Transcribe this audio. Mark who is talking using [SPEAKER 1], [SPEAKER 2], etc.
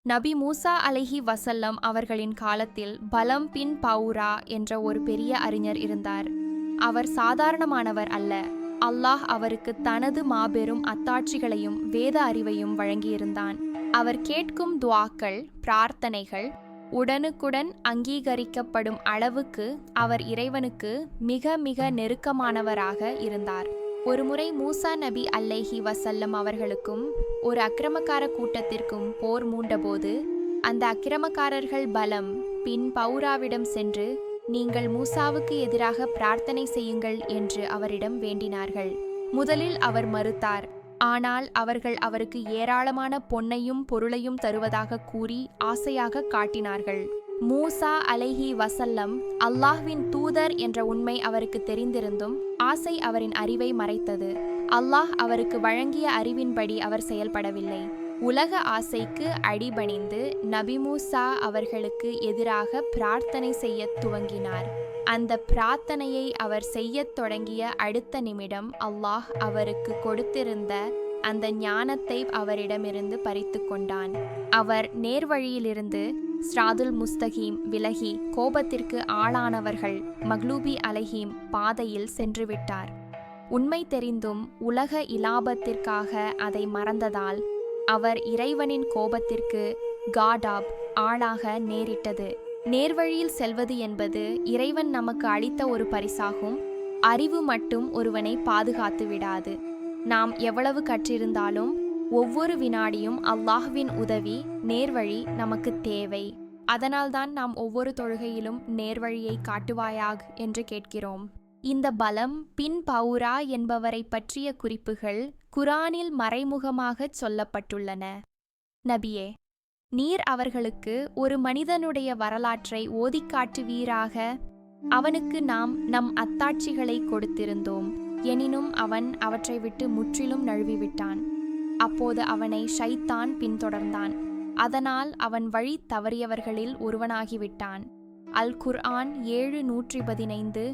[SPEAKER 1] நபி மூசா அலைஹி வசல்லம் அவர்களின் காலத்தில் பலம் பின் பவுரா என்ற ஒரு பெரிய அறிஞர் இருந்தார். அவர் சாதாரணமானவர் அல்ல. அல்லாஹ் அவருக்கு தனது மாபெரும் அத்தாட்சிகளையும் வேத அறிவையும் வழங்கியிருந்தான். அவர் கேட்கும் துஆக்கள், பிரார்த்தனைகள் உடனுக்குடன் அங்கீகரிக்கப்படும் அளவுக்கு அவர் இறைவனுக்கு மிக மிக நெருக்கமானவராக இருந்தார். ஒருமுறை மூசா நபி அலைஹி வசல்லம் அவர்களுக்கும் ஒரு அக்கிரமக்கார கூட்டத்திற்கும் போர் மூண்டபோது அந்த அக்கிரமக்காரர்கள் பலம் பின் பவுராவிடம் சென்று, நீங்கள் மூசாவுக்கு எதிராக பிரார்த்தனை செய்யுங்கள் என்று அவரிடம் வேண்டினார்கள். முதலில் அவர் மறுத்தார். ஆனால் அவர்கள் அவருக்கு ஏராளமான பொன்னையும் பொருளையும் தருவதாக கூறி ஆசையாக காட்டினார்கள். மூசா அலைஹி வசல்லம் அல்லாஹ்வின் தூதர் என்ற உண்மை அவருக்கு தெரிந்திருந்தும் ஆசை அவரின் அறிவை மறைத்தது. அல்லாஹ் அவருக்கு வழங்கிய அறிவின்படி அவர் செயல்படவில்லை. உலக ஆசைக்கு அடிபணிந்து நபி மூசா அவர்களுக்கு எதிராக பிரார்த்தனை செய்ய துவங்கினார். அந்த பிரார்த்தனையை அவர் செய்யத் தொடங்கிய அடுத்த நிமிடம் அல்லாஹ் அவருக்கு கொடுத்திருந்த அந்த ஞானத்தை அவரிடமிருந்து பறித்து கொண்டான். அவர் நேர்வழியிலிருந்து ஸ்ராதுல் முஸ்தகீம் விலகி கோபத்திற்கு ஆளானவர்கள் மக்லூபி அலைஹீம் பாதையில் சென்றுவிட்டார். உண்மை தெரிந்தும் உலக இலாபத்திற்காக அதை மறந்ததால் அவர் இறைவனின் கோபத்திற்கு காடாப் ஆளாக நேரிட்டது. நேர்வழியில் செல்வது என்பது இறைவன் நமக்கு அளித்த ஒரு பரிசாகும். அறிவு மட்டும் ஒருவனை பாதுகாத்து விடாது. நாம் எவ்வளவு கற்றிருந்தாலும் ஒவ்வொரு வினாடியும் அல்லாஹ்வின் உதவி, நேர்வழி நமக்கு தேவை. அதனால்தான் நாம் ஒவ்வொரு தொழுகையிலும் நேர்வழியை காட்டுவாயாக என்று கேட்கிறோம். இந்த பலம் பின் பவுரா என்பவரை பற்றிய குறிப்புகள் குரானில் மறைமுகமாக சொல்லப்பட்டுள்ளன. நபியே, நீர் அவர்களுக்கு ஒரு மனிதனுடைய வரலாற்றை ஓதிக் காட்டுவீராக. அவனுக்கு நாம் நம் அத்தாட்சிகளை கொடுத்திருந்தோம். எனினும் அவன் அவற்றை விட்டு முற்றிலும் நழுவிவிட்டான். அப்போது அவனை ஷைத்தான் பின்தொடர்ந்தான். அதனால் அவன் வழி தவறியவர்களில் ஒருவனாகிவிட்டான். அல் குர்ஆன் 7:115